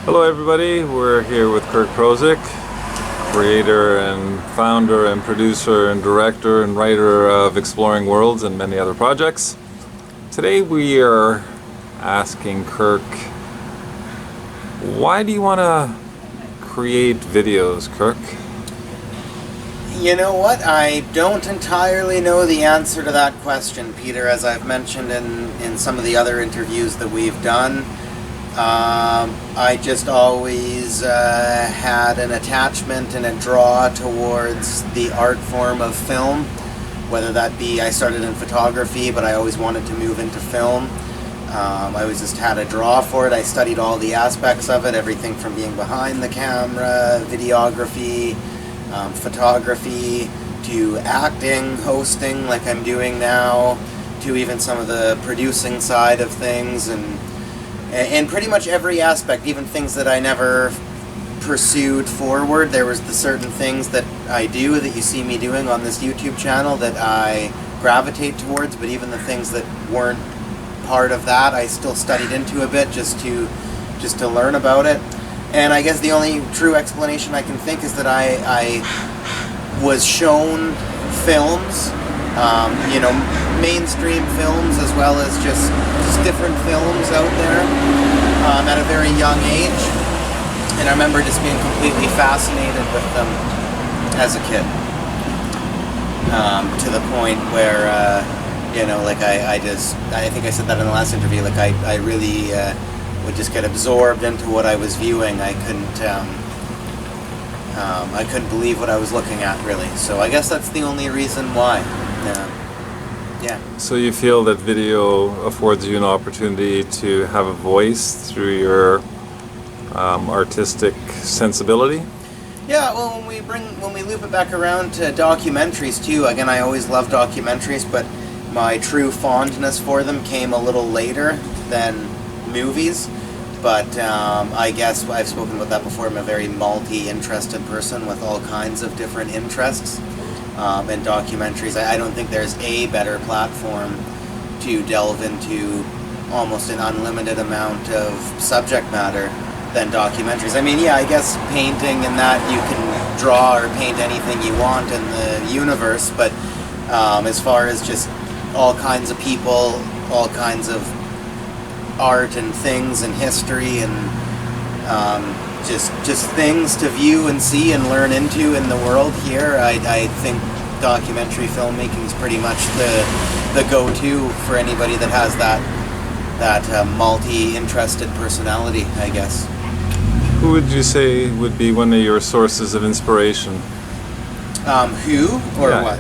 Hello everybody, we're here with Kirk Prozik, creator and founder and producer and director and writer of Exploring Worlds and many other projects. Today we are asking Kirk, why do you want to create videos, Kirk? You know what? I don't entirely know the answer to that question, Peter, as I've mentioned in some of the other interviews that we've done. I just always had an attachment and a draw towards the art form of film, whether that be I started in photography, but I always wanted to move into film. I always just had a draw for it. I studied all the aspects of it, everything from being behind the camera, videography, photography, to acting, hosting like I'm doing now, to even some of the producing side of things, and pretty much every aspect, even things that I never pursued forward. There was the certain things that I do that you see me doing on this YouTube channel that I gravitate towards, but even the things that weren't part of that, I still studied into a bit just to learn about it. And I guess the only true explanation I can think is that I was shown films, mainstream films as well as just different films out there at a very young age. And I remember just being completely fascinated with them as a kid, to the point where, I think I said that in the last interview, like I really would just get absorbed into what I was viewing. I couldn't believe what I was looking at, really. So I guess that's the only reason why. Yeah. So you feel that video affords you an opportunity to have a voice through your artistic sensibility? Yeah, well, when we loop it back around to documentaries too, again, I always loved documentaries, but my true fondness for them came a little later than movies. But I guess I've spoken about that before. I'm a very multi-interested person with all kinds of different interests. And documentaries, I don't think there's a better platform to delve into almost an unlimited amount of subject matter than documentaries. I mean, yeah, I guess painting and that you can draw or paint anything you want in the universe, but as far as just all kinds of people, all kinds of art and things and history and just things to view and see and learn into in the world here, I think documentary filmmaking is pretty much the go-to for anybody that has that multi-interested personality, I guess. Who would you say would be one of your sources of inspiration? Who or what?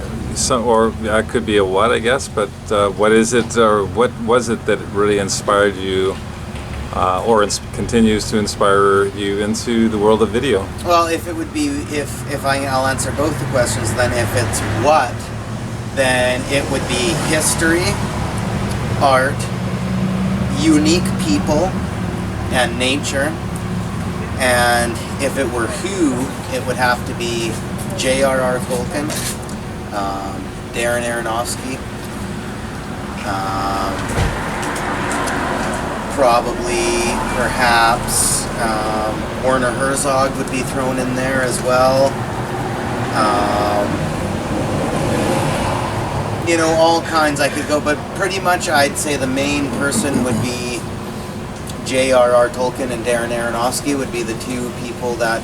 Or that could be a what, I guess, but what is it, or what was it that really inspired you, or continues to inspire you into the world of video? Well, if it would be, I'll answer both the questions, then if it's what, then it would be history, art, unique people, and nature. And if it were who, it would have to be J.R.R. Tolkien, Darren Aronofsky, probably, perhaps, Werner Herzog would be thrown in there as well. All kinds I could go, but pretty much I'd say the main person would be J.R.R. Tolkien and Darren Aronofsky would be the two people that,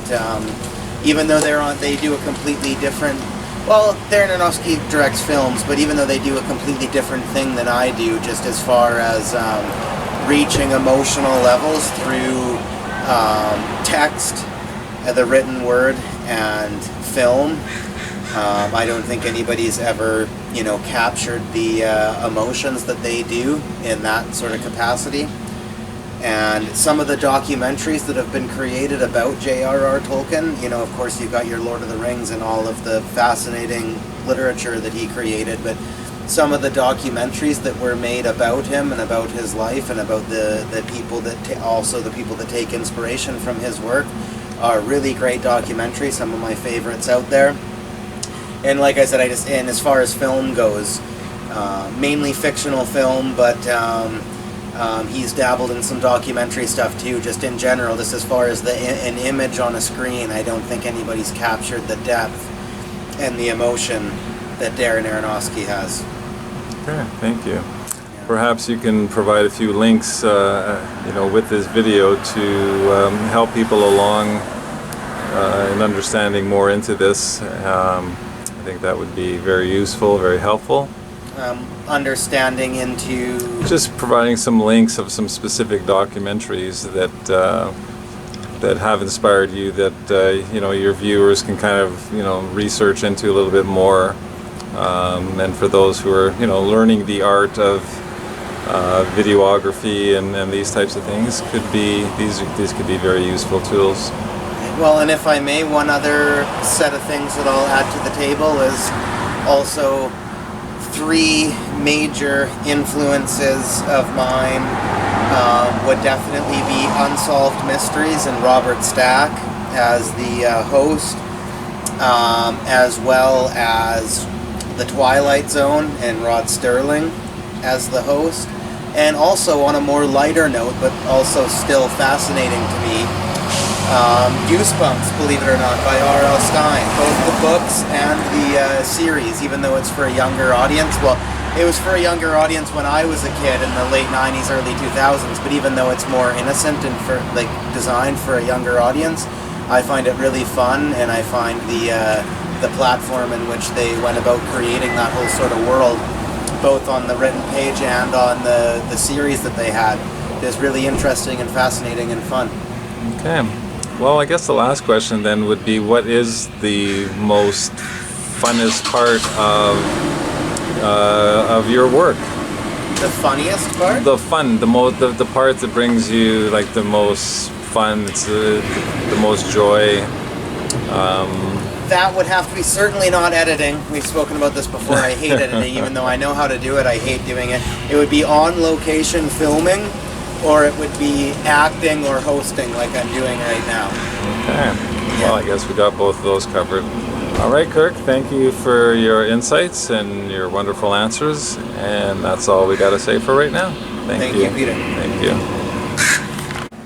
even though they do a completely different. Well, Darren Aronofsky directs films, but even though they do a completely different thing than I do, just as far as reaching emotional levels through text, the written word, and film, I don't think anybody's ever, captured the emotions that they do in that sort of capacity. And some of the documentaries that have been created about J.R.R. Tolkien, of course you've got your Lord of the Rings and all of the fascinating literature that he created, but some of the documentaries that were made about him and about his life and about the people that also the people that take inspiration from his work are really great documentaries, some of my favorites out there. And like I said, and as far as film goes, mainly fictional film, but He's dabbled in some documentary stuff too, just in general, just as far as an image on a screen. I don't think anybody's captured the depth and the emotion that Darren Aronofsky has. Okay, thank you. Perhaps you can provide a few links, with this video to help people along in understanding more into this. I think that would be very useful, very helpful. Understanding into... Just providing some links of some specific documentaries that have inspired you, that your viewers can kind of research into a little bit more. And for those who are learning the art of videography and these types of things, these could be very useful tools. Well, and if I may, one other set of things that I'll add to the table is also 3 major influences of mine would definitely be Unsolved Mysteries and Robert Stack as the host, as well as The Twilight Zone and Rod Sterling as the host. And also, on a more lighter note, but also still fascinating to me, Goosebumps, believe it or not, by R.L. Stine. Both the books and the series, even though it's for a younger audience. Well, it was for a younger audience when I was a kid in the late 90s, early 2000s, but even though it's more innocent and designed for a younger audience, I find it really fun, and I find the platform in which they went about creating that whole sort of world, both on the written page and on the series that they had, is really interesting and fascinating and fun. Okay. Well, I guess the last question then would be, what is the most funnest part of your work? The funniest part? The fun, the part that brings you the most fun, it's the most joy. That would have to be certainly not editing. We've spoken about this before. I hate editing, even though I know how to do it. I hate doing it. It would be on location filming, or it would be acting or hosting like I'm doing right now. Okay. Well, I guess we got both of those covered. All right, Kirk, thank you for your insights and your wonderful answers. And that's all we got to say for right now. Thank you, Peter. Thank you.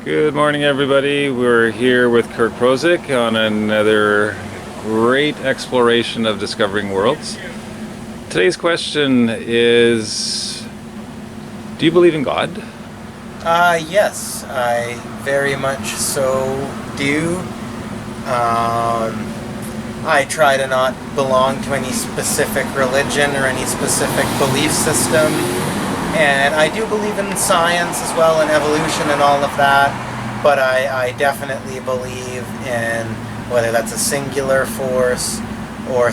Good morning, everybody. We're here with Kirk Prozik on another great exploration of discovering worlds. Today's question is, do you believe in God? Yes, I very much so do. I try to not belong to any specific religion or any specific belief system. And I do believe in science as well, and evolution and all of that. But I definitely believe in, whether that's a singular force or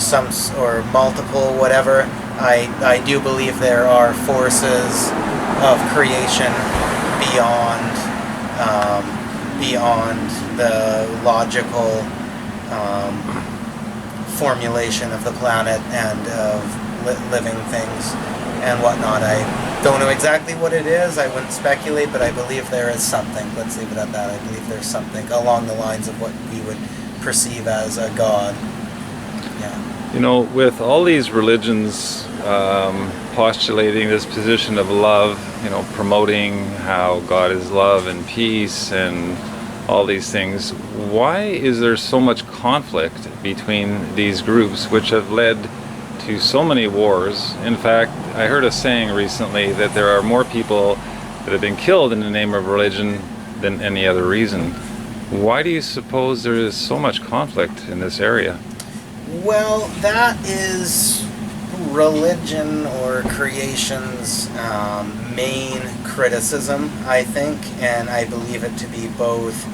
multiple, whatever, I do believe there are forces of creation beyond the logical formulation of the planet and of living things and whatnot. I don't know exactly what it is. I wouldn't speculate, but I believe there is something. Let's leave it at that. I believe there's something along the lines of what we would perceive as a God. Yeah. With all these religions postulating this position of love, promoting how God is love and peace and all these things, why is there so much conflict between these groups, which have led to so many wars? In fact, I heard a saying recently that there are more people that have been killed in the name of religion than any other reason. Why do you suppose there is so much conflict in this area? Well, that is religion or creation's main criticism, I think, and I believe it to be both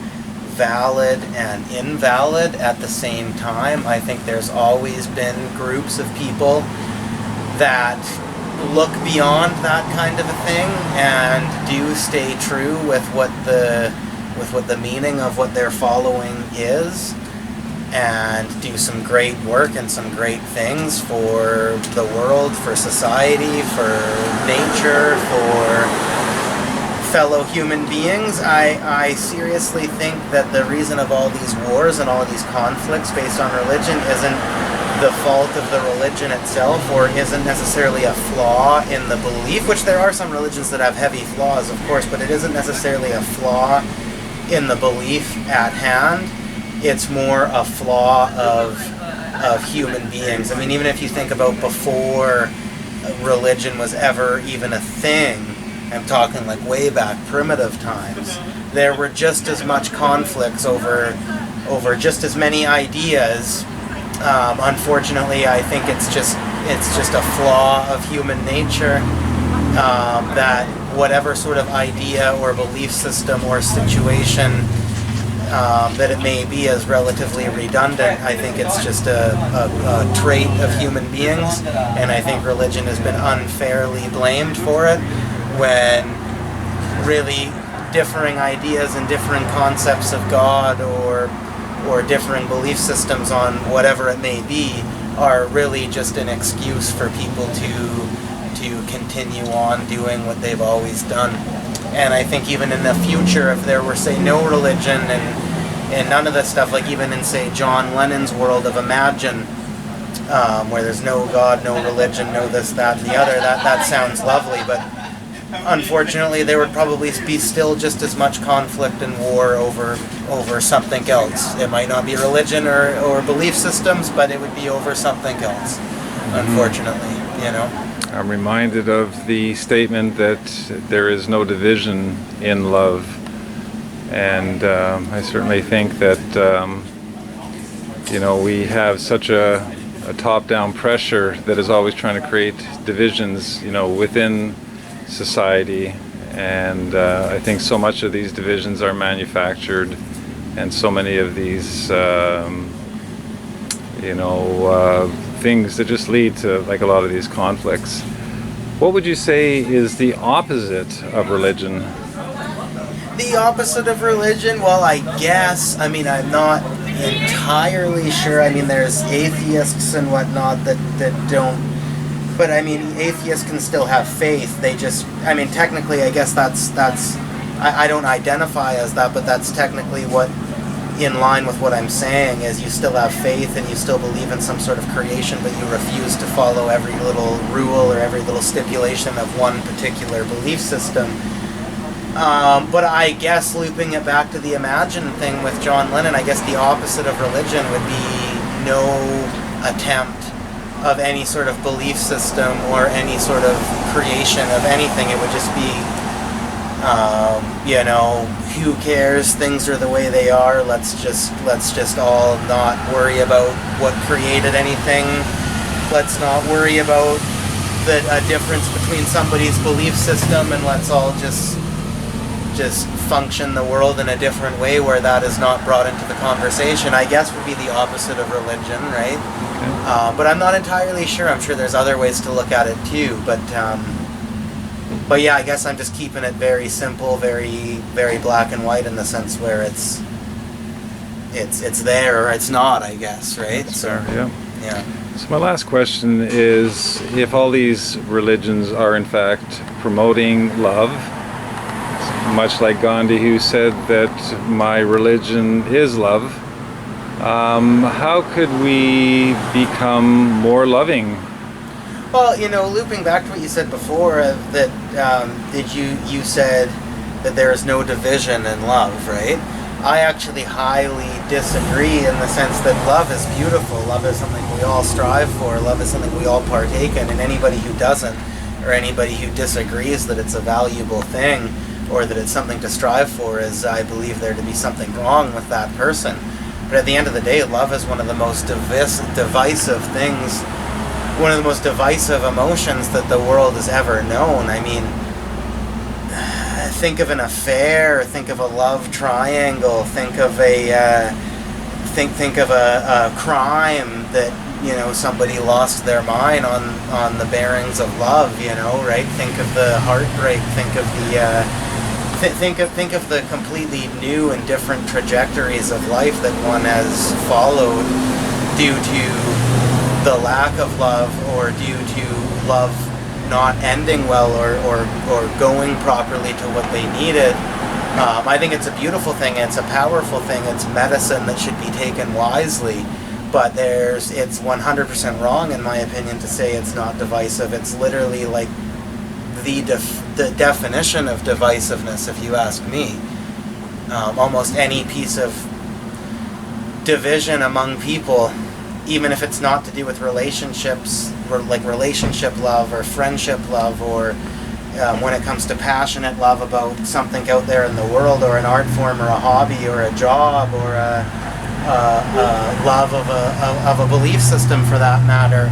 valid and invalid at the same time. I think there's always been groups of people that look beyond that kind of a thing and do stay true with what the meaning of what they're following is, and do some great work and some great things for the world, for society, for nature, for fellow human beings. I seriously think that the reason of all these wars and all these conflicts based on religion isn't the fault of the religion itself, or isn't necessarily a flaw in the belief, which there are some religions that have heavy flaws, of course, but it isn't necessarily a flaw in the belief at hand. It's more a flaw of human beings. I mean, even if you think about before religion was ever even a thing, I'm talking like way back primitive times, there were just as much conflicts over just as many ideas. Unfortunately, I think it's just a flaw of human nature, that whatever sort of idea or belief system or situation that it may be as relatively redundant, I think it's just a trait of human beings, and I think religion has been unfairly blamed for it, when really differing ideas and differing concepts of God or differing belief systems on whatever it may be are really just an excuse for people to continue on doing what they've always done. And I think even in the future, if there were, say, no religion and none of this stuff, like even in, say, John Lennon's world of Imagine, where there's no God, no religion, no this, that, and the other, that sounds lovely, but unfortunately there would probably be still just as much conflict and war over something else. It might not be religion or belief systems, but it would be over something else, unfortunately, you know. I'm reminded of the statement that there is no division in love, and I certainly think that we have such a top-down pressure that is always trying to create divisions, within society, and I think so much of these divisions are manufactured, and so many of these things that just lead to like a lot of these conflicts. What would you say is the opposite of religion? The opposite of religion? Well, I guess, I'm not entirely sure. There's atheists and whatnot that don't, but atheists can still have faith. They just, technically, I guess that's I don't identify as that, but that's technically what, in line with what I'm saying, is you still have faith and you still believe in some sort of creation, but you refuse to follow every little rule or every little stipulation of one particular belief system. But I guess looping it back to the Imagine thing with John Lennon, I guess the opposite of religion would be no attempt of any sort of belief system or any sort of creation of anything. It would just be, who cares? Things are the way they are. Let's just all not worry about what created anything. Let's not worry about a difference between somebody's belief system, and let's all just function the world in a different way where that is not brought into the conversation. I guess would be the opposite of religion, right? Okay. But I'm not entirely sure. I'm sure there's other ways to look at it too, but yeah, I guess I'm just keeping it very simple, very, very black and white, in the sense where it's there or it's not, I guess, right? That's fair, yeah. So my last question is, if all these religions are in fact promoting love, much like Gandhi, who said that my religion is love, how could we become more loving? Well, looping back to what you said before, you said that there is no division in love, right? I actually highly disagree, in the sense that love is beautiful. Love is something we all strive for. Love is something we all partake in, and anybody who doesn't, or anybody who disagrees that it's a valuable thing, or that it's something to strive for, is, I believe, there to be something wrong with that person. But at the end of the day, love is one of the most divisive things, one of the most divisive emotions that the world has ever known. Think of an affair, think of a love triangle, think of a crime that somebody lost their mind on the bearings of love, right? Think of the heartbreak, think of the completely new and different trajectories of life that one has followed due to the lack of love, or due to love not ending well, or going properly to what they needed. I think it's a beautiful thing, it's a powerful thing, it's medicine that should be taken wisely. But it's 100% wrong, in my opinion, to say it's not divisive. It's literally like the definition of divisiveness, if you ask me. Almost any piece of division among people, even if it's not to do with relationships, or like relationship love or friendship love, or when it comes to passionate love about something out there in the world, or an art form, or a hobby, or a job, or a love of a belief system, for that matter,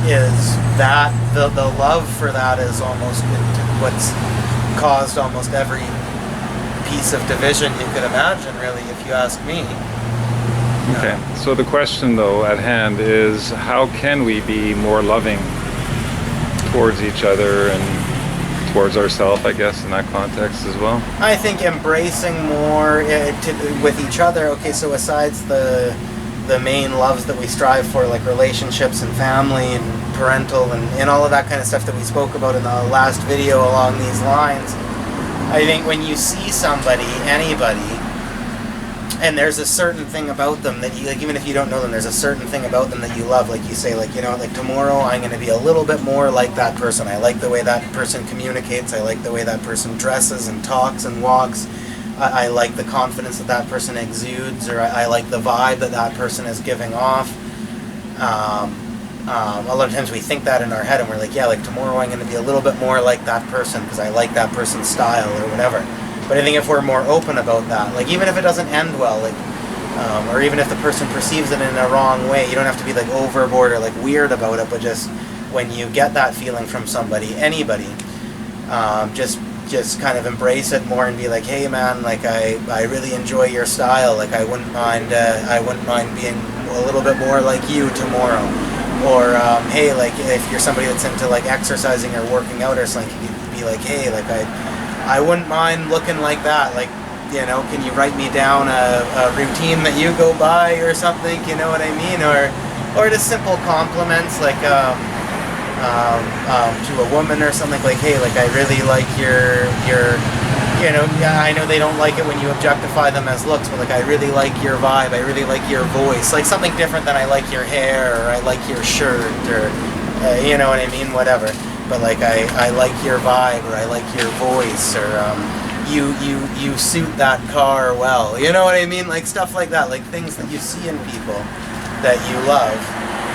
is that the love for that is almost what's caused almost every piece of division you could imagine, really, if you ask me. Okay, so the question though at hand is, how can we be more loving towards each other and towards ourselves, I guess, in that context as well? I think embracing more with each other. Okay, so besides the main loves that we strive for, like relationships and family and parental and all of that kind of stuff that we spoke about in the last video along these lines, I think when you see somebody, anybody, and there's a certain thing about them that you, like, even if you don't know them, there's a certain thing about them that you love. Like you say, like, you know, like tomorrow I'm going to be a little bit more like that person. I like the way that person communicates. I like the way that person dresses and talks and walks. I like the confidence that that person exudes, or I like the vibe that that person is giving off. A lot of times we think that in our head and we're like, yeah, like tomorrow I'm going to be a little bit more like that person because I like that person's style or whatever. But I think if we're more open about that, like even if it doesn't end well, like, or even if the person perceives it in a wrong way, you don't have to be like overboard or like weird about it, but just when you get that feeling from somebody, anybody, just kind of embrace it more and be like, hey man, like I really enjoy your style, like I wouldn't mind being a little bit more like you tomorrow. Or hey, like if you're somebody that's into like exercising or working out or something, you could be like, hey, like I wouldn't mind looking like that, like, you know, can you write me down a routine that you go by or something, you know what I mean? Or just simple compliments, like to a woman or something, like, hey, like I really like your you know, yeah, I know they don't like it when you objectify them as looks, but like I really like your vibe, I really like your voice, like something different than I like your hair, or I like your shirt, or you know what I mean, whatever. But like I like your vibe, or I like your voice, or you suit that car well, you know what I mean, like stuff like that, like things that you see in people that you love,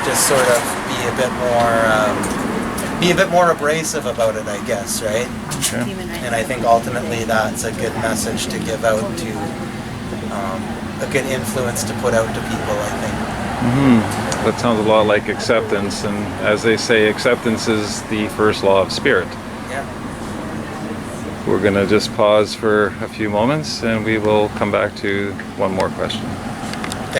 just sort of be a bit more abrasive about it, I guess, right? Okay. And I think ultimately that's a good message to give out to, a good influence to put out to people, I think. Mm-hmm. That sounds a lot like acceptance, and as they say, acceptance is the first law of spirit. Yeah. We're going to just pause for a few moments and we will come back to one more question.